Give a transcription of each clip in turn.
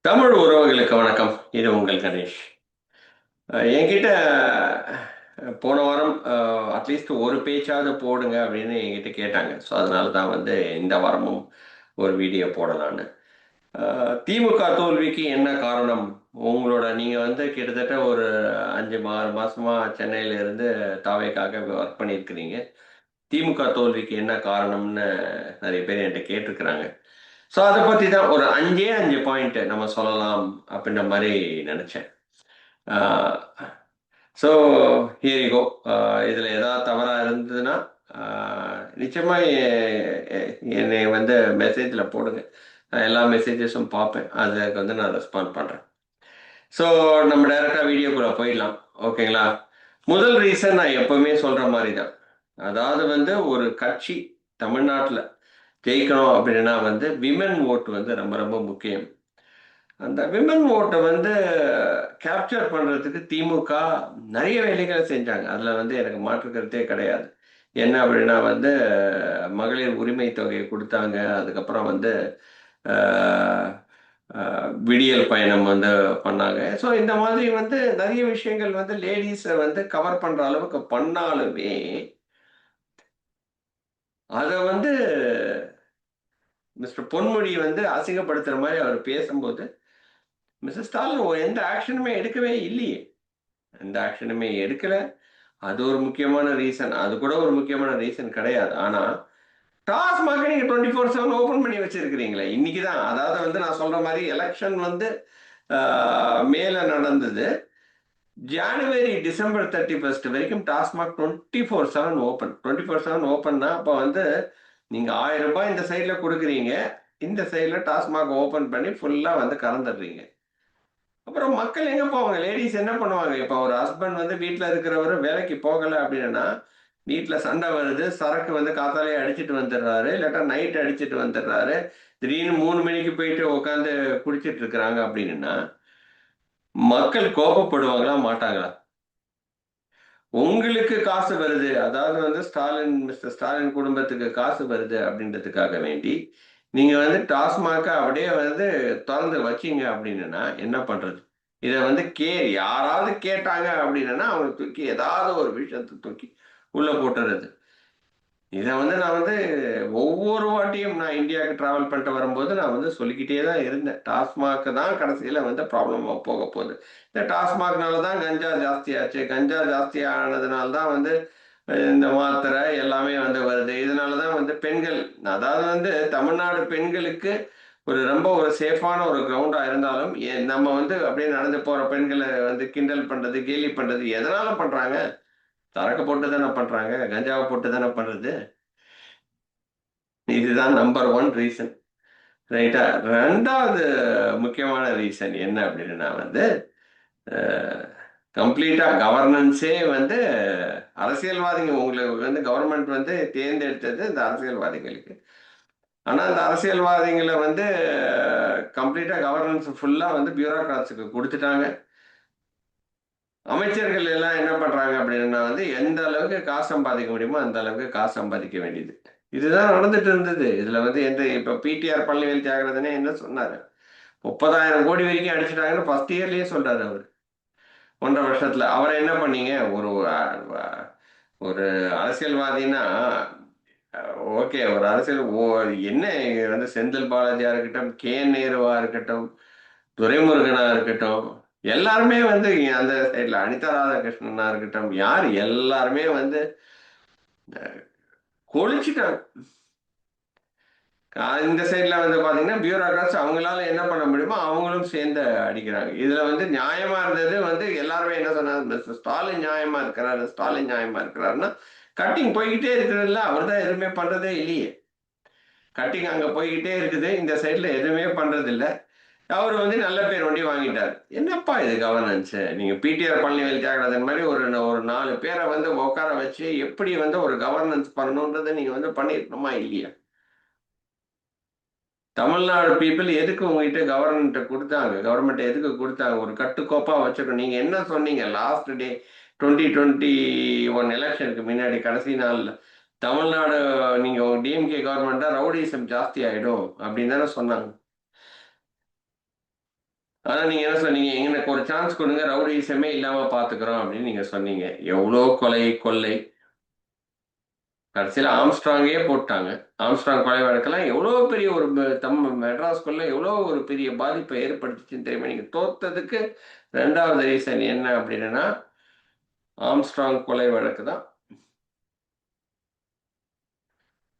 தமிழ் உறவுகளுக்கு வணக்கம். இது உங்கள் கணேஷ். என்கிட்ட போன வாரம் அட்லீஸ்ட் ஒரு பேச்சாவது போடுங்க அப்படின்னு என்கிட்ட கேட்டாங்க. ஸோ அதனால தான் வந்து இந்த வாரமும் ஒரு வீடியோ போடலான்னு. திமுக தோல்விக்கு என்ன காரணம்? உங்களோட நீங்கள் வந்து கிட்டத்தட்ட ஒரு 5 6 மாசமா சென்னையில இருந்து தாவேக்காக ஒர்க் பண்ணியிருக்கிறீங்க. திமுக தோல்விக்கு என்ன காரணம்னு நிறைய பேர் என்கிட்ட கேட்டிருக்கிறாங்க. ஸோ அதை பற்றி தான் ஒரு 5 பாயிண்ட் நம்ம சொல்லலாம் அப்படின்ற மாதிரி நினச்சேன். So here you go. இதில் ஏதாவது தவறாக இருந்ததுன்னா நிச்சயமாக என்னை வந்து மெசேஜில் போடுங்க. நான் எல்லா மெசேஜஸும் பார்ப்பேன். அதுக்கு வந்து நான் ரெஸ்பாண்ட் பண்ணுறேன். ஸோ நம்ம டைரெக்டாக வீடியோக்குள்ளே போயிடலாம். ஓகேங்களா? முதல் ரீசன் நான் எப்பவுமே சொல்கிற மாதிரி தான். அதாவது வந்து ஒரு கட்சி தமிழ்நாட்டில் ஜெயிக்கணும் அப்படின்னா வந்து விமன் ஓட்டு வந்து ரொம்ப ரொம்ப முக்கியம். அந்த விமன் ஓட்டை வந்து கேப்சர் பண்றதுக்கு திமுக நிறைய வேலைகளை செஞ்சாங்க. அதுல வந்து எனக்கு மாற்று கருத்தே கிடையாது. என்ன அப்படின்னா வந்து மகளிர் உரிமை தொகையை கொடுத்தாங்க. அதுக்கப்புறம் வந்து அஹ், விடியல் பயணம் வந்து பண்ணாங்க. ஸோ இந்த மாதிரி வந்து நிறைய விஷயங்கள் வந்து லேடிஸை வந்து கவர் பண்ற அளவுக்கு பண்ணாலுமே அதை வந்து மிஸ்டர் பொன்முடி வந்து அசிங்கப்படுத்துற மாதிரி அவர் பேசும்போது மிஸ்ஸஸ் ஸ்டாலின் எந்த ஆக்ஷனுமே எடுக்கவே இல்லையே. எந்த ஆக்ஷனுமே எடுக்கல. அது ஒரு முக்கியமான ரீசன். அது கூட ஒரு முக்கியமான ரீசன் கிடையாது. ஆனா டாஸ்மாக நீங்க 24/7 ஓபன் பண்ணி வச்சிருக்கிறீங்களே இன்னைக்குதான். அதாவது வந்து நான் சொல்ற மாதிரி எலெக்ஷன் வந்து மேல நடந்தது. ஜனவரி டிசம்பர் 31 வரைக்கும் டாஸ்மாக் 24/7 ஓபன். 24/7 ஓபன்னா அப்ப வந்து நீங்க 1000 ரூபாய் இந்த சைட்ல கொடுக்குறீங்க, இந்த சைட்ல டாஸ்மாக் ஓபன் பண்ணி ஃபுல்லா வந்து கறந்துடுறீங்க. அப்புறம் மக்கள் எங்க போவாங்க? லேடிஸ் என்ன பண்ணுவாங்க? இப்ப ஒரு ஹஸ்பண்ட் வந்து வீட்ல இருக்கிறவரு வேலைக்கு போகல அப்படின்னா, வீட்ல சண்டை வருது. சரக்கு வந்து காத்தாலே அடிச்சிட்டு வந்துடுறாரு. இல்லாட்டா நைட் அடிச்சிட்டு வந்துடுறாரு. திடீர்னு 3 மணிக்கு போயிட்டு உட்காந்து குடிச்சிட்டு இருக்கிறாங்க அப்படின்னா, மக்கள் கோபப்படுவாங்களா? மாட்டாங்களா? உங்களுக்கு காசு வருது. அதாவது வந்து மிஸ்டர் ஸ்டாலின் குடும்பத்துக்கு காசு வருது அப்படின்றதுக்காக வேண்டி, நீங்க வந்து டாஸ்மாக அப்படியே வந்து தொறந்து வச்சீங்க அப்படின்னா என்ன பண்றது? இத வந்து யாராவது கேட்டாங்க அப்படின்னா, அவங்க தூக்கி ஏதாவது ஒரு விஷயத்த தூக்கி உள்ள போட்டுறது. இத வந்து நான் வந்து ஒவ்வொரு வாட்டியும் நான் இந்தியாவுக்கு டிராவல் பண்ணிட்டு வரும்போது நான் வந்து சொல்லிக்கிட்டே தான் இருந்தேன். டாஸ்மாக் தான் கடைசியில வந்து ப்ராப்ளமா போக போகுது. இந்த டாஸ்மாக்னால தான் கஞ்சா ஜாஸ்தியாச்சு. கஞ்சா ஜாஸ்தி ஆனதுனால தான் வந்து இந்த மாத்திரை எல்லாமே வந்து வருது. இதனால தான் வந்து பெண்கள், அதாவது வந்து தமிழ்நாடு பெண்களுக்கு ரொம்ப ஒரு சேஃபான ஒரு கிரவுண்டா இருந்தாலும், நம்ம வந்து அப்படியே நடந்து போற பெண்கள வந்து கிண்டல் பண்றது, கேலி பண்றது எதனால பண்றாங்க? சரக்கு போட்டு தானே பண்றாங்க. கஞ்சாவ போட்டு தானே பண்றது. இதுதான் நம்பர் 1 ரீசன். ரைட்டா? 2வது முக்கியமான ரீசன் என்ன அப்படின்னா வந்து, கம்ப்ளீட்டா கவர்னன்ஸே வந்து அரசியல்வாதிங்க உங்களுக்கு வந்து கவர்மெண்ட் வந்து தேர்ந்தெடுத்தது இந்த அரசியல்வாதிகளுக்கு. ஆனா அந்த அரசியல்வாதிகள வந்து கம்ப்ளீட்டா கவர்னன்ஸ் ஃபுல்லா வந்து பியூரோக்ராட்ஸுக்கு குடுத்துட்டாங்க. அமைச்சர்கள் எல்லாம் என்ன பண்றாங்க அப்படின்னா வந்து எந்த அளவுக்கு காசு சம்பாதிக்க முடியுமோ அந்த அளவுக்கு காசு சம்பாதிக்க வேண்டியது. இதுதான் நடந்துட்டு இருந்தது. இதுல வந்து இப்ப பிடிஆர் பழனிவேல் தியாகராஜனே என்ன சொன்னாரு? 30,000 கோடி வரைக்கும் அடிச்சிட்டாங்கன்னு ஃபர்ஸ்ட் இயர்லயே சொல்றாரு அவரு. 1.5 வருஷத்துல. அவரை என்ன பண்ணீங்க? ஒரு ஒரு அரசியல்வாதின்னா ஓகே, ஒரு அரசியல் என்ன வந்து செந்தில் பாலாஜியா இருக்கட்டும், நேருவா இருக்கட்டும், துரைமுருகனா இருக்கட்டும், எல்லாருமே வந்து அந்த சைட்ல அனிதா ராதாகிருஷ்ணனா இருக்கட்டும், யார் எல்லாருமே வந்து கொளிச்சுட்டாங்க. இந்த சைட்ல வந்து பாத்தீங்கன்னா பியூரோக்ராட்ஸ் அவங்களால என்ன பண்ண முடியுமோ அவங்களும் சேர்ந்து அடிக்கிறாங்க. இதுல வந்து நியாயமா இருந்தது வந்து எல்லாருமே என்ன சொன்னாங்க? மிஸ்டர் ஸ்டாலின் நியாயமா இருக்கிறாரு, ஸ்டாலின் நியாயமா இருக்கிறாருன்னா கட்டிங் போய்கிட்டே இருக்கிறதுல அவர் தான் எதுவுமே பண்றதே இல்லையே. கட்டிங் அங்க போய்கிட்டே இருக்குது. இந்த சைட்ல எதுவுமே பண்றது இல்ல. அவர் வந்து நல்ல பேர் வண்டி வாங்கிட்டார். என்னப்பா இது கவர்னன்ஸ்? நீங்க பிடிஆர் பழனிவேல் தியாகராஜன் மாதிரி ஒரு ஒரு 4 பேரை வந்து உட்கார வச்சு எப்படி வந்து ஒரு கவர்னன்ஸ் பண்ணணுன்றதை நீங்க வந்து பண்ணிருக்கணுமா இல்லையா? தமிழ்நாடு பீப்புள் எதுக்கு உங்ககிட்ட கவர்மெண்ட் எதுக்கு கொடுத்தாங்க? ஒரு கட்டுக்கோப்பா வச்சுக்கணும். நீங்க என்ன சொன்னீங்க லாஸ்ட் டே 2021 எலெக்ஷனுக்கு முன்னாடி கடைசி நாள்ல? தமிழ்நாடு நீங்க டிஎம்கே கவர்மெண்டா ரவுடிசம் ஜாஸ்தி ஆயிடும் அப்படின்னு தானே சொன்னாங்க. ஆனா நீங்க என்ன சொன்னீங்க? எனக்கு ஒரு சான்ஸ் கொடுங்க, ரவுடிசமே இல்லாம பாத்துக்கிறோம் அப்படின்னு நீங்க சொன்னீங்க. எவ்வளோ கொலை, கொள்ளை. கடைசியில ஆம்ஸ்ட்ராங்கே போட்டாங்க. ஆம்ஸ்ட்ராங் கொலை வழக்கெல்லாம் எவ்வளோ பெரிய ஒரு மெட்ராஸ்குள்ள எவ்வளோ ஒரு பெரிய பாதிப்பை ஏற்படுத்துச்சுன்னு தெரியுமா? நீங்க தோத்ததுக்கு 2வது ரீசன் என்ன அப்படின்னா, ஆம்ஸ்ட்ராங் கொலை வழக்கு தான்.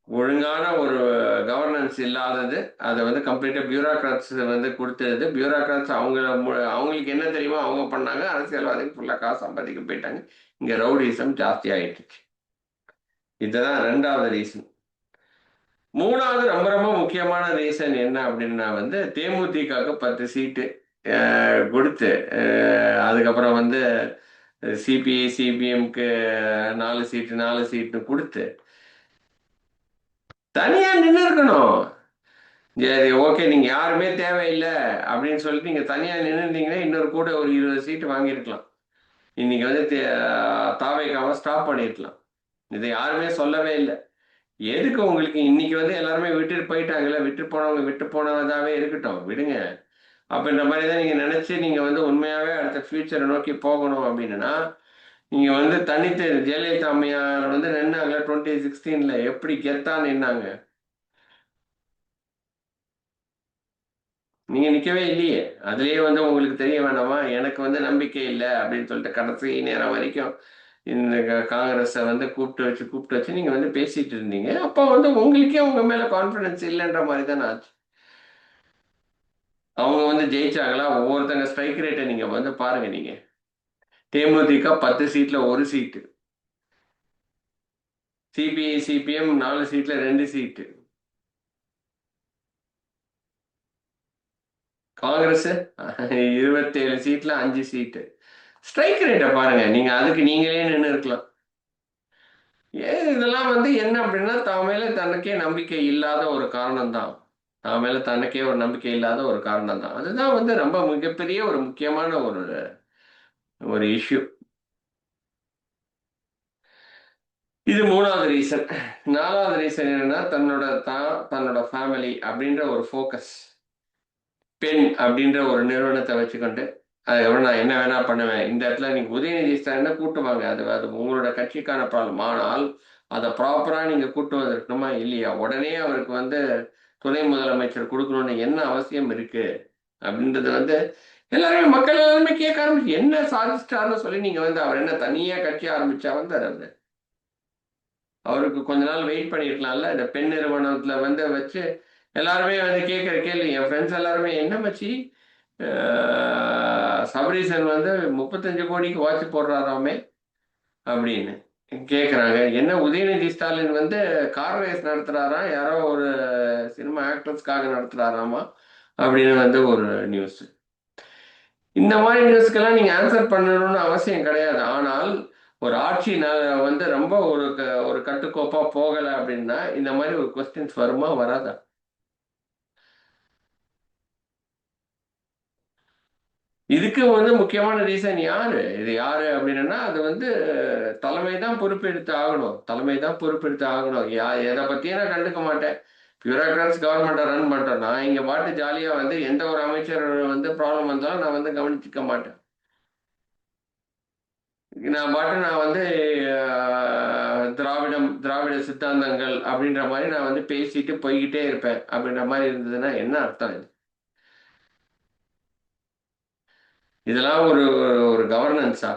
ஒழுங்கான ஒரு கவர்னன்ஸ் இல்லாதது. அதை வந்து கம்ப்ளீட்டா பியூரோக்ராட்ஸ் வந்து கொடுத்தது. பியூரோக்ராட்ஸ் அவங்களுக்கு என்ன தெரியுமோ அவங்க பண்ணாங்க. அரசியல்வாதிகள் ஃபுல்லா காசு சம்பாதிக்க போயிட்டாங்க. இங்க ரவுடிசம் ஜாஸ்தி ஆயிட்டுச்சு. இதுதான் 2வது ரீசன். 3வது ரொம்ப ரொம்ப முக்கியமான ரீசன் என்ன அப்படின்னா வந்து தேமுதிகவுக்கு 10 சீட்டு கொடுத்து, அதுக்கப்புறம் வந்து சிபிஐ சிபிஎம்க்கு 4 சீட்டு 4 சீட்டு கொடுத்து தனியா நின்று இருக்கணும். சரி, ஓகே, நீங்க யாருமே தேவையில்லை அப்படின்னு சொல்லிட்டு நீங்க தனியா நின்றுட்டீங்கன்னா இன்னொரு கூட ஒரு 20 சீட்டு வாங்கியிருக்கலாம். இன்னைக்கு வந்து தாவேக்காவை ஸ்டாப் பண்ணிருக்கலாம். இதை யாருமே சொல்லவே இல்லை. எதுக்கு உங்களுக்கு இன்னைக்கு வந்து எல்லாருமே விட்டுட்டு போயிட்டாங்கல்ல, விட்டு போனவங்க விட்டு போனதாவே இருக்கட்டும், விடுங்க. அப்படின்ற மாதிரி தான் நீங்க நினைச்சு நீங்க வந்து உண்மையாவே அடுத்த ஃபியூச்சரை நோக்கி போகணும் அப்படின்னா, நீங்க வந்து தனித்து ஜெயலலிதா அம்மையார் வந்து நின்னாங்க 2016 எப்படி கெத்தா நின்னாங்க. நீங்க நிக்கவே இல்லையே. அதுலயே வந்து உங்களுக்கு தெரிய வேணாமா? எனக்கு வந்து நம்பிக்கை இல்ல அப்படின்னு சொல்லிட்டு கடைசி நேரம் வரைக்கும் இந்த காங்கிரஸ வந்து கூப்பிட்டு வச்சு நீங்க வந்து பேசிட்டு இருந்தீங்க. அப்ப வந்து உங்களுக்கே உங்க மேல கான்ஃபிடன்ஸ் இல்லன்ற மாரி தான ஆச்சு. அவங்க வந்து ஜெயிச்சாங்களா? ஒவ்வொருத்தங்க ஸ்ட்ரைக் ரேட்ட நீங்க வந்து பாருங்க நீங்க. தேமுதிக 10 சீட்ல 1 சீட்டு. சிபிஐ, சிபிஎம் 4 சீட்ல 2 சீட்டு. காங்கிரஸ் 27 சீட்ல 5 சீட்டு. ஸ்ட்ரைக் ரேட்ட பாருங்க. நீங்க அதுக்கு நீங்களே நின்னு இருக்கலாம். ஏன் இதெல்லாம் வந்து என்ன அப்படின்னா, தான் மேல தனக்கே நம்பிக்கை இல்லாத ஒரு காரணம் தான். தான் மேல தனக்கே ஒரு நம்பிக்கை இல்லாத ஒரு காரணம் தான். அதுதான் வந்து ரொம்ப மிகப்பெரிய ஒரு முக்கியமான ஒரு ஒரு இஷ்யூ. இது 3வது ரீசன். 4வது ரீசன் என்னன்னா, தன்னோட ஃபேமிலி அப்படின்ற ஒரு ஃபோக்கஸ். பெண் அப்படின்ற ஒரு நிறுவனத்தை வச்சுக்கொண்டு, அதுக்கப்புறம் நான் என்ன வேணா பண்ணுவேன். இந்த இடத்துல நீங்க உதயநிதி ஸ்டாலின கூட்டு வாங்க. அது அது உங்களோட கட்சிக்கான ப்ராப்ளம். ஆனால், அத ப்ராப்பரா நீங்க கூட்டு வந்திருக்கணுமா? இல்லையா? உடனே அவருக்கு வந்து துணை முதலமைச்சர் குடுக்கணும்னு என்ன அவசியம் இருக்கு? அப்படின்றது வந்து மக்கள் எல்லாருமே கேட்க ஆரம்பிச்சு, என்ன சாதிச்சிட்டாருன்னு சொல்லி நீங்க வந்து அவர் என்ன தனியா கட்சி ஆரம்பிச்சா வந்தாரு அவரு? அவருக்கு கொஞ்ச நாள் வெயிட் பண்ணியிருக்கலாம்ல. இந்த பெண் நிறுவனத்துல வந்து வச்சு எல்லாருமே வந்து கேட்கிற கேள்வி, என் ஃப்ரெண்ட்ஸ் எல்லாருமே என்ன மச்சி, சபரீசன் வந்து 35 கோடிக்கு வாட்ச் போடுறாராமே அப்படின்னு கேட்குறாங்க. என்ன உதயநிதி ஸ்டாலின் வந்து கார் ரேஸ் நடத்துறாராம், யாரோ ஒரு சினிமா ஆக்ட்ரஸ்க்காக நடத்துறாராமா அப்படின்னு வந்து ஒரு நியூஸ். இந்த மாதிரி நியூஸ்க்கெல்லாம் நீங்க ஆன்சர் பண்ணணும்னு அவசியம் கிடையாது. ஆனால் ஒரு ஆட்சி வந்து ரொம்ப ஒரு கட்டுக்கோப்பா போகல அப்படின்னா இந்த மாதிரி ஒரு கொஸ்டின்ஸ் வருமா வராதா? இதுக்கு வந்து முக்கியமான ரீசன் யாரு? இது யாரு அப்படின்னா அது வந்து தலைமை தான் பொறுப்பெடுத்து ஆகணும். தலைமை தான் பொறுப்பெடுத்து ஆகணும். எதை பத்தியும் நான் கண்டுக்க மாட்டேன். பியூரோக்ராட்ஸ் கவர்மெண்ட்டை ரன் பண்றோம். நான் இங்க பாட்டு ஜாலியா வந்து எந்த ஒரு அமைச்சர் வந்து ப்ராப்ளம் வந்தாலும் நான் வந்து கவனிச்சுக்க மாட்டேன். நான் வந்து திராவிட சித்தாந்தங்கள் அப்படின்ற மாதிரி நான் வந்து பேசிட்டு போய்கிட்டே இருப்பேன். அப்படின்ற மாதிரி இருந்ததுன்னா என்ன அர்த்தம் இது? இதெல்லாம் ஒரு ஒரு கவர்னன்ஸா?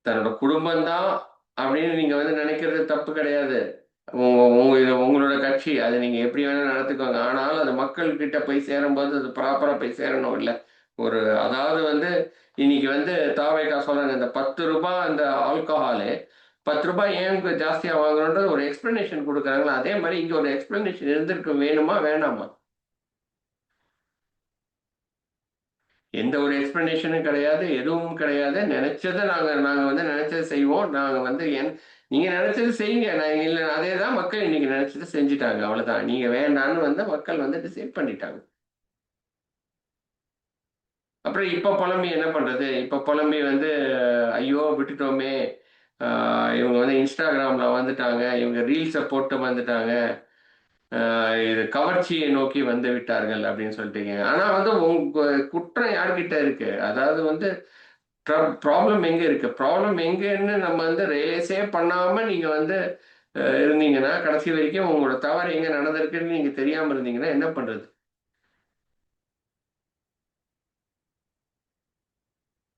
தன்னோட குடும்பம் தான் அப்படின்னு நீங்க வந்து நினைக்கிறது தப்பு கிடையாது. உங்களோட கட்சி அதை நீங்க எப்படி வேணா நடத்துக்கோங்க. ஆனால் அது மக்கள் கிட்ட போய் சேரும்போது அது ப்ராப்பரா போய் சேரணும் இல்ல. அதாவது வந்து இன்னைக்கு வந்து தாவேகா சொல்றாங்க, இந்த 10 ரூபாய் அந்த ஆல்கஹாலு 10 ரூபாய் ஏன் ஜாஸ்தியா வாங்குறோன்றது ஒரு எக்ஸ்பிளனேஷன் கொடுக்குறாங்களா? அதே மாதிரி இங்க ஒரு எக்ஸ்பிளனேஷன் இருந்திருக்கு, வேணுமா வேணாமா? எந்த ஒரு எக்ஸ்பிளனேஷனும் கிடையாது, எதுவும் கிடையாது. நினைச்சதை நாங்க நாங்க வந்து நினைச்சதை செய்வோம். நாங்க வந்து நீங்க நினைச்சது செய்யுங்க. நான் இல்ல, அதே தான் மக்கள் இன்னைக்கு நினைச்சதை செஞ்சுட்டாங்க. அவ்வளவுதான். நீங்க வேண்டான்னு வந்து மக்கள் வந்து டிசைட் பண்ணிட்டாங்க. அப்புறம் இப்ப புலம்பி என்ன பண்றது? இப்ப புலம்பி வந்து ஐயோ விட்டுட்டோமே, இவங்க வந்து இன்ஸ்டாகிராம்ல வந்துட்டாங்க, இவங்க ரீல்ஸை போட்டு வந்துட்டாங்க, இது கவர்ச்சியை நோக்கி வந்து விட்டார்கள் அப்படின்னு சொல்லிட்டீங்க. ஆனா வந்து உங்க குற்றம் யார்கிட்ட இருக்கு? அதாவது வந்து ப்ராப்ளம் எங்க இருக்கு? ப்ராப்ளம் எங்கன்னு நம்ம வந்து ரியலைஸே பண்ணாம நீங்க வந்து இருந்தீங்கன்னா, கடைசி வரைக்கும் உங்களோட தவறு எங்க நடந்திருக்குன்னு நீங்க தெரியாம இருந்தீங்கன்னா என்ன பண்றது?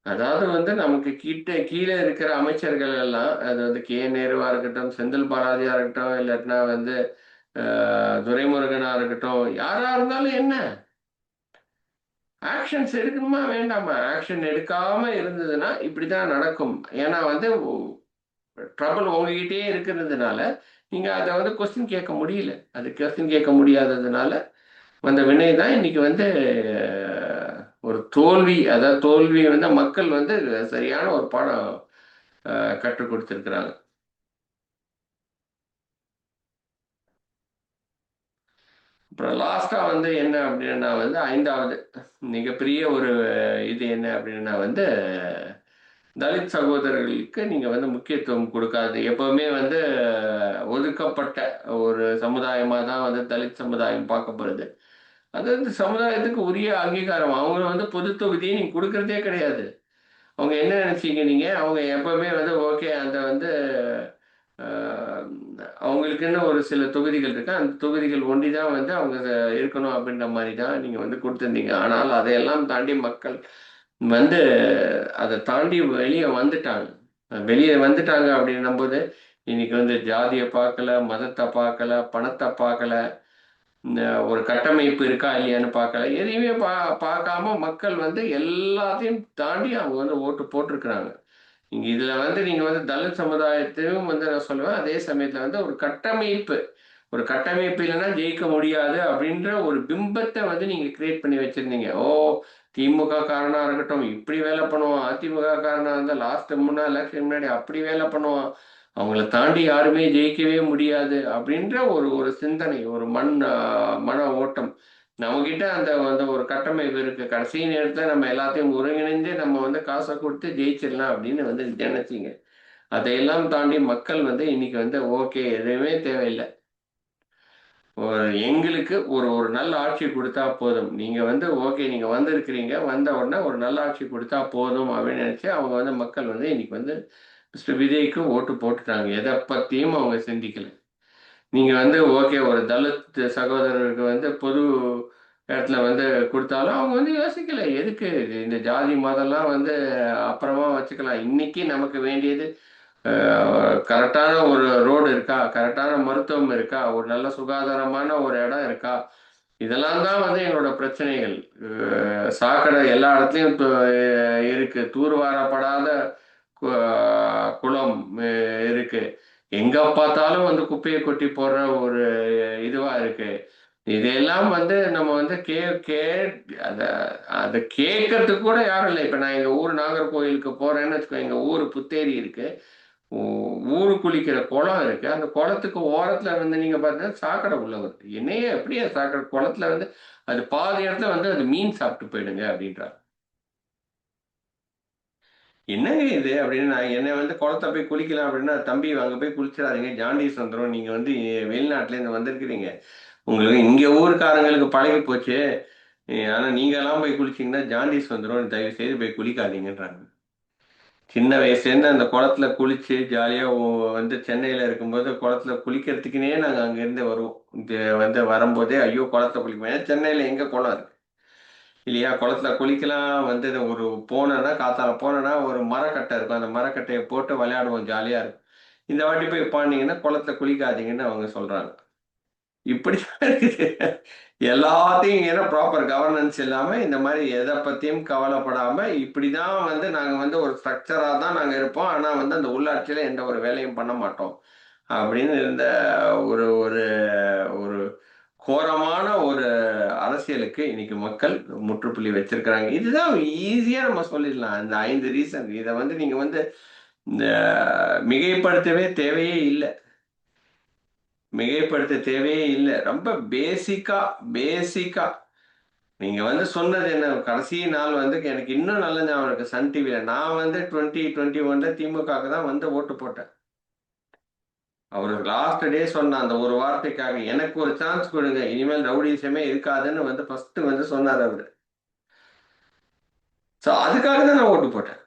அதாவது வந்து நமக்கு கீழே இருக்கிற அமைச்சர்கள் எல்லாம், அது வந்து நேருவா இருக்கட்டும், செந்தில் பாலாஜியா இருக்கட்டும், இல்லாட்டினா வந்து துரைமுருகனா இருக்கட்டும், யாரா இருந்தாலும் என்ன? ஆக்ஷன்ஸ் எடுக்கணுமா வேண்டாமா? ஆக்ஷன் எடுக்காம இருந்ததுன்னா இப்படிதான் நடக்கும். ஏன்னா வந்து ட்ரபிள் உங்ககிட்டயே இருக்கிறதுனால, நீங்க அத வந்து கொஸ்டின் கேட்க முடியல. அது கொஸ்டின் கேட்க முடியாததுனால வந்த வினை தான் இன்னைக்கு வந்து ஒரு தோல்வி. அதாவது தோல்வி வந்து மக்கள் வந்து சரியான ஒரு பாடம் கற்றுக் கொடுத்திருக்கிறாங்க. அப்புறம் லாஸ்டா வந்து என்ன அப்படின்னா வந்து 5வது மிகப்பெரிய ஒரு இது என்ன அப்படின்னா வந்து தலித் சகோதரர்களுக்கு நீங்க வந்து முக்கியத்துவம் கொடுக்காது. எப்பவுமே வந்து ஒதுக்கப்பட்ட ஒரு சமுதாயமா தான் வந்து தலித் சமுதாயம் பார்க்கப்படுது. அது வந்து சமுதாயத்துக்கு உரிய அங்கீகாரம். அவங்க வந்து பொது தொகுதியை நீங்க கொடுக்கறதே கிடையாது. அவங்க என்ன நினைச்சீங்க நீங்க? அவங்க எப்பவுமே வந்து ஓகே அந்த வந்து அஹ், அவங்களுக்குன்னு ஒரு சில தொகுதிகள் இருக்கு. அந்த தொகுதிகள் ஒண்டி தான் வந்து அவங்க இருக்கணும் அப்படின்ற மாதிரி தான் நீங்க வந்து கொடுத்துருந்தீங்க. ஆனால் அதையெல்லாம் தாண்டி மக்கள் வந்து அதை தாண்டி வெளியே வந்துட்டாங்க. வெளியே வந்துட்டாங்க அப்படின்னும் போது இன்னைக்கு வந்து ஜாதியை பார்க்கல, மதத்தை பார்க்கல, பணத்தை பார்க்கல, இந்த ஒரு கட்டமைப்பு இருக்கா இல்லையான்னு பார்க்கல, எதையுமே பார்க்காம மக்கள் வந்து எல்லாத்தையும் தாண்டி அவங்க வந்து ஓட்டு போட்டிருக்கிறாங்க. நீங்க இதுல வந்து நீங்க வந்து தலித் சமுதாயத்தையும் வந்து நான் சொல்லுவேன். அதே சமயத்துல வந்து ஒரு கட்டமைப்பு இல்லைன்னா ஜெயிக்க முடியாது அப்படின்ற ஒரு பிம்பத்தை வந்து நீங்க கிரியேட் பண்ணி வச்சிருந்தீங்க. ஓ, திமுக காரனா இருக்கட்டும் இப்படி வேலை பண்ணுவான், அதிமுக காரனா இருந்தா லாஸ்ட் முன்னாள் எலெக்ஷன் முன்னாடி அப்படி வேலை பண்ணுவான், அவங்கள தாண்டி யாருமே ஜெயிக்கவே முடியாது அப்படின்ற ஒரு ஒரு சிந்தனை, ஒரு மன ஓட்டம் நம்மகிட்ட அந்த அந்த ஒரு கட்டமைப்பு இருக்கு. கடைசி நேரத்துல நம்ம எல்லாத்தையும் ஒருங்கிணைந்து நம்ம வந்து காசை கொடுத்து ஜெயிச்சிடலாம் அப்படின்னு வந்து நினைச்சீங்க. அதையெல்லாம் தாண்டி மக்கள் வந்து இன்னைக்கு வந்து ஓகே, எதுவுமே தேவையில்லை, எங்களுக்கு ஒரு ஒரு நல்ல ஆட்சி கொடுத்தா போதும், நீங்க வந்து ஓகே நீங்க வந்திருக்கிறீங்க, வந்த உடனே ஒரு நல்ல ஆட்சி கொடுத்தா போதும் அப்படின்னு நினைச்சு அவங்க வந்து மக்கள் வந்து இன்னைக்கு வந்து மிஸ்டர் விஜய்க்கு ஓட்டு போட்டுட்டாங்க. எதை பத்தியும் அவங்க சிந்திக்கல. நீங்க வந்து ஓகே ஒரு தலித் சகோதரருக்கு வந்து பொது இடத்துல வந்து கொடுத்தாலும் அவங்க வந்து யோசிக்கல, எதுக்கு இந்த ஜாதி மதம்லாம் வந்து அப்புறமா வச்சுக்கலாம், இன்னைக்கு நமக்கு வேண்டியது கரெக்டான ஒரு ரோடு இருக்கா, கரெக்டான மருத்துவம் இருக்கா, ஒரு நல்ல சுகாதாரமான ஒரு இடம் இருக்கா, இதெல்லாம் தான் வந்து எங்களோட பிரச்சனைகள். சாக்கடை எல்லா இடத்துலையும் இருக்கு, தூர்வாரப்படாத குளம் இருக்கு, எங்க பார்த்தாலும் வந்து குப்பையை கொட்டி போடுற ஒரு இதுவா இருக்கு. இதெல்லாம் வந்து நம்ம வந்து அத அதை கேட்கறதுக்கு கூட யாரும் இல்லை. இப்ப நான் எங்க ஊர் நாகர்கோயிலுக்கு போறேன்னு வச்சுக்கோ, எங்க ஊர் புத்தேரி இருக்கு, ஊரு குளிக்கிற குளம் இருக்கு, அந்த குளத்துக்கு ஓரத்துல வந்து நீங்க பார்த்தீங்கன்னா சாக்கடை உள்ள வருது. என்னையே எப்படியா சாக்கடை குளத்துல வந்து அது பாதி இடத்துல வந்து அது மீன் சாப்பிட்டு போயிடுங்க அப்படின்றாங்க. என்னங்க இது அப்படின்னு நான் என்ன வந்து குளத்தை போய் குளிக்கலாம் அப்படின்னா, தம்பி அங்க போய் குளிச்சிடாதீங்க, ஜாண்டிஸ் வந்துடும், நீங்க வந்து வெளிநாட்டுல இருந்து வந்திருக்கிறீங்க, உங்களுக்கு இங்க ஊருக்காரங்களுக்கு பழகி போச்சு, ஆனா நீங்க எல்லாம் போய் குளிச்சீங்கன்னா ஜாண்டிஸ் வந்துடும், தயவு செய்து போய் குளிக்காதீங்கன்றாங்க. சின்ன வயசுலேருந்து அந்த குளத்துல குளிச்சு ஜாலியா வந்து சென்னையில இருக்கும்போது குளத்துல குளிக்கிறதுக்குனே நாங்க அங்கிருந்து வருவோம். இங்க வந்து வரும்போதே ஐயோ குளத்துல குளிப்போம், ஏன்னா சென்னையில எங்க குளம் இருக்கு இல்லையா, குளத்துல குளிக்கலாம். வந்து ஒரு போனேன்னா காத்தால போனேன்னா ஒரு மரக்கட்டை இருக்கும், அந்த மரக்கட்டையை போட்டு விளையாடுவோம், ஜாலியா இருக்கும். இந்த வாட்டி போய் பாண்டீங்கன்னா குளத்துல குளிக்காதீங்கன்னு அவங்க சொல்றாங்க. இப்படிதான் இருக்குது எல்லாத்தையும். ஏன்னா ப்ராப்பர் கவர்னன்ஸ் இல்லாம இந்த மாதிரி எதை பத்தியும் கவலைப்படாம இப்படிதான் வந்து நாங்க வந்து ஒரு ஸ்ட்ரக்சரா தான் நாங்க இருப்போம், ஆனா வந்து அந்த உள்ளாட்சியில எந்த ஒரு வேலையும் பண்ண மாட்டோம் அப்படின்னு இருந்த ஒரு ஒரு ஒரு கோரமான ஒரு அரசியலுக்கு இன்னைக்கு மக்கள் முற்றுப்புள்ளி வச்சிருக்கிறாங்க. இதுதான் ஈஸியா நம்ம சொல்லிடலாம், இந்த 5 ரீசன். இதை வந்து நீங்க வந்து இந்த மிகைப்படுத்தவே தேவையே இல்லை, மிகைப்படுத்த தேவையே இல்லை. ரொம்ப பேசிக்கா பேசிக்கா நீங்க வந்து சொன்னது என்ன, கடைசி நாள் வந்து எனக்கு இன்னும் நல்ல ஞாபகம் இருக்கு. சன் டிவில நான் வந்து 2021 திமுகவுக்கு தான் வந்து ஓட்டு போட்டேன். அவர் லாஸ்ட் டே சொன்ன அந்த ஒரு வார்த்தைக்காக எனக்கு ஒரு சான்ஸ் கொடுங்க, இனிமேல் ரவுடிசமே இருக்காதுன்னு வந்து ஃபர்ஸ்ட் வந்து சொன்னார் அவரு. ஸோ அதுக்காக தான் நான் ஓட்டு போட்டேன்.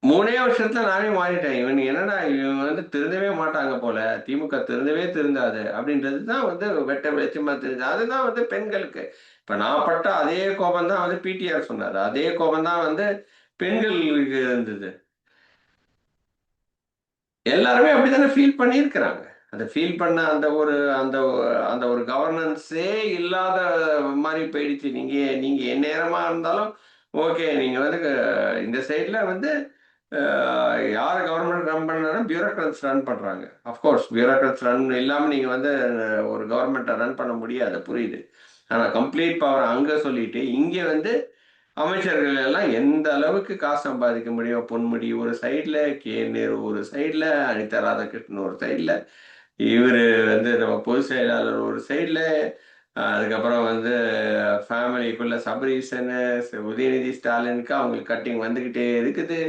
3 வருஷத்துல நானே மாறிட்டேன். என்னடா இவங்க வந்து திருந்தவே மாட்டாங்க போல. திமுக திருந்தவே திருந்தாது அப்படின்றது தான் வந்து வெட்ட வெளிச்சமா தெரியுது. அதுதான் வந்து பெண்களுக்கு. இப்ப நான் பட்ட அதே கோபம் தான் வந்து பிடிஆர் சொன்னாரு. அதே கோபம் தான் வந்து பெண்களுக்கு இருந்தது. எல்லாருமே அப்படித்தானே ஃபீல் பண்ணியிருக்கிறாங்க. அத ஃபீல் பண்ண அந்த அந்த ஒரு கவர்னன்ஸே இல்லாத மாரி போயிடுச்சு. நீங்க நீங்க எந்நேரமா இருந்தாலும், ஓகே நீங்க வந்து இந்த சைட்ல வந்து அ யார் கவர்ன்மெண்ட் ரன் பண்ணாலும் பியூரோக்ராட்ஸ் ரன் பண்றாங்க. ஆஃப் கோர்ஸ் பியூரோக்ராட்ஸ் ரன் இல்லாம நீங்க வந்து ஒரு கவர்ன்மெண்ட்ட ரன் பண்ண முடியாது. புரியுது. ஆனா கம்ப்ளீட் பவர் அங்க சொல்லிட்டு, இங்க வந்து அமைச்சர்கள் எல்லாம் எந்த அளவுக்கு காசு சம்பாதிக்க முடியும்? பொன்முடி ஒரு சைடுல, நேரு ஒரு சைடுல, அனிதா ராதாகிருஷ்ணன் ஒரு சைடுல, இவரு வந்து நம்ம பொதுச் செயலாளர் ஒரு சைடுல, அதுக்கப்புறம் வந்து ஃபேமிலிக்குள்ள சபரீசனு, உதயநிதி ஸ்டாலினுக்கு அவங்களுக்கு கட்டிங் வந்துகிட்டே இருக்குது.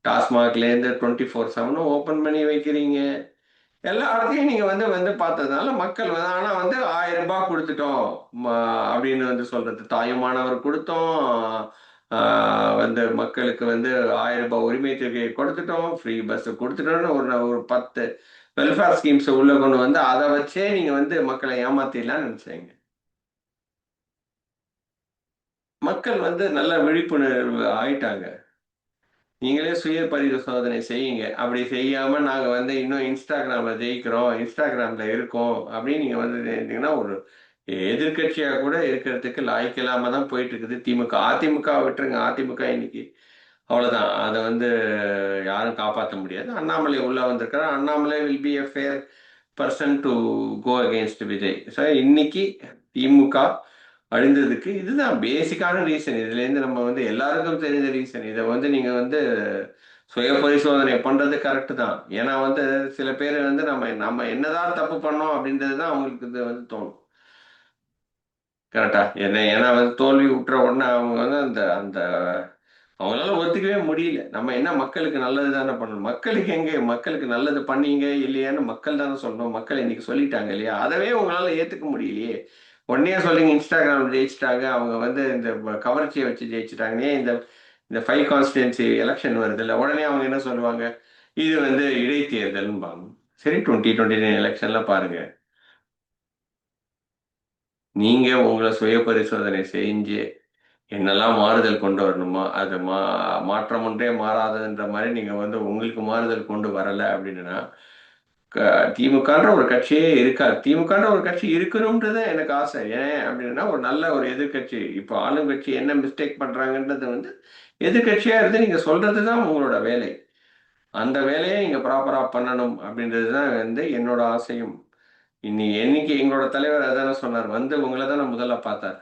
டாஸ்மாக்லேருந்து 24/7 ஓப்பன் பண்ணி வைக்கிறீங்க. எல்லா இடத்தையும் நீங்க வந்து வந்து பார்த்ததுனால மக்கள் வந்து ஆனா வந்து ரூ. 1000 குடுத்துட்டோம். ம அப்படின்னு வந்து சொல்றது. தாயுமானவர் குடுத்தோம். ஆ வந்து மக்களுக்கு வந்து ரூ. 1000 உரிமை தொகையை கொடுத்துட்டோம். ஃப்ரீ பஸ் குடுத்துட்டோம்னு ஒரு ஒரு 10 வெல்ஃபேர் ஸ்கீம்ஸ உள்ள கொண்டு வந்து அத வச்சே நீங்க வந்து மக்கள ஏமாத்திடலாம்னு நினைச்சீங்க. மக்கள் வந்து நல்ல விழிப்புணர்வு ஆயிட்டாங்க. நீங்களே சுய பரிசோதனை செய்யுங்க. அப்படி செய்யாம நாங்க வந்து இன்னும் Instagramல ஜெயிக்கிறோம், Instagramல இருக்கோம் அப்படின்னு நீங்க வந்து இருந்தீங்கன்னா, ஒரு எதிர்க்கட்சியா கூட இருக்கிறதுக்கு லாயக்கு இல்லாம தான் போயிட்டு இருக்குது திமுக. அதிமுகவ விட்டுருங்க. அதிமுக இன்னைக்கு அவ்வளவுதான். அத வந்து யாரும் காப்பாத்த முடியாது. அண்ணாமலை உள்ள வந்திருக்கிறார். Annamalai will be a fair person to go against Vijay. So இன்னைக்கு திமுக அழிந்ததுக்கு இதுதான் பேசிக்கான ரீசன். இதுல இருந்து நம்ம வந்து எல்லாருக்கும் தெரிஞ்ச ரீசன். இதை வந்து நீங்க வந்து சுய பரிசோதனை பண்றது கரெக்ட் தான். ஏன்னா வந்து சில பேர் வந்து நம்ம நம்ம என்னதான் தப்பு பண்ணோம் அப்படின்றது தான் அவங்களுக்கு இது வந்து தோணும். கரெக்டா? என்ன ஏன்னா வந்து தோல்வி உற்ற உடனே அவங்க வந்து அந்த அந்த அவங்களால ஒத்துக்கவே முடியல. நம்ம என்ன மக்களுக்கு நல்லது தானே பண்ணணும். மக்களுக்கு எங்க மக்களுக்கு நல்லது பண்ணீங்க இல்லையான்னு மக்கள் தானே சொல்லணும். மக்கள் இன்னைக்கு சொல்லிட்டாங்க இல்லையா? அதவே உங்களால ஏத்துக்க முடியலையே. உடனே சொல்றீங்க இன்ஸ்டாகிராம் ஜெயிச்சுட்டாங்க. அவங்க வந்து இந்த கவர்ச்சியை வச்சு ஜெயிச்சுட்டாங்க. ஏன் இந்த இந்த 5 கான்ஸ்டிட்யூன்சி எலெக்ஷன் வருதுல்ல, உடனே அவங்க என்ன சொல்லுவாங்க? இது வந்து இடைத்தேர்தல்ம்பாங்க. சரி 2029 எலெக்ஷன்ல பாருங்க. நீங்க உங்கள சுய பரிசோதனை செஞ்சு என்னெல்லாம் மாறுதல் கொண்டு வரணுமோ, அது மாற்றம் ஒன்றே மாறாததுன்ற மாரி நீங்க வந்து உங்களுக்கு மாறுதல் கொண்டு வரல அப்படின்னா, க திமுகன்ற ஒரு கட்சியே இருக்காது. திமுகன்ற ஒரு கட்சி இருக்கணும்ன்றது எனக்கு ஆசை. ஏன் அப்படின்னா, ஒரு நல்ல ஒரு எதிர்க்கட்சி. இப்போ ஆளுங்கட்சி என்ன மிஸ்டேக் பண்றாங்கன்றத வந்து எதிர்க்கட்சியா இருந்து நீங்க சொல்றது தான் உங்களோட வேலை. அந்த வேலைய நீங்க ப்ராப்பரா பண்ணணும் அப்படின்றது தான் வந்து என்னோட ஆசையும். என்னைக்கு எங்களோட தலைவர் அதானே சொன்னார். வந்து உங்கள தானே முதல்ல பார்த்தார்.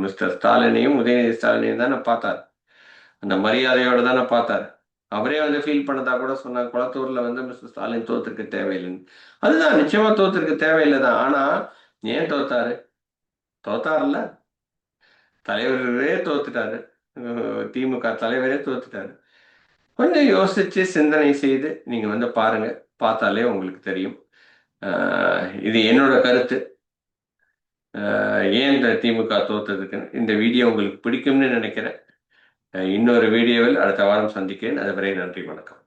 மிஸ்டர் ஸ்டாலினையும், உதயநிதி ஸ்டாலினையும் தானே பார்த்தார். அந்த மரியாதையோட தானே பார்த்தார். அவரே வந்து ஃபீல் பண்ணதா கூட சொன்னார். குளத்தூர்ல வந்து மிஸ்டர் ஸ்டாலின் தோத்துருக்க தேவையில்லைன்னு. அதுதான் நிச்சயமா தோத்துருக்க தேவையில்லை தான். ஆனா ஏன் தோத்தாரு? தோத்தாருல்ல. தலைவரே தோத்துட்டாரு. திமுக தலைவரே தோத்துட்டாரு. கொஞ்சம் யோசிச்சு சிந்தனை செய்து நீங்க வந்து பாருங்க. பார்த்தாலே உங்களுக்கு தெரியும். அ இது என்னோட கருத்து. ஏன் இந்த திமுக தோத்ததுக்குன்னு. இந்த வீடியோ உங்களுக்கு பிடிக்கும்னு நினைக்கிறேன். இன்னொரு வீடியோவில் அடுத்த வாரம் சந்திக்கிறேன். அதுவரை நன்றி, வணக்கம்.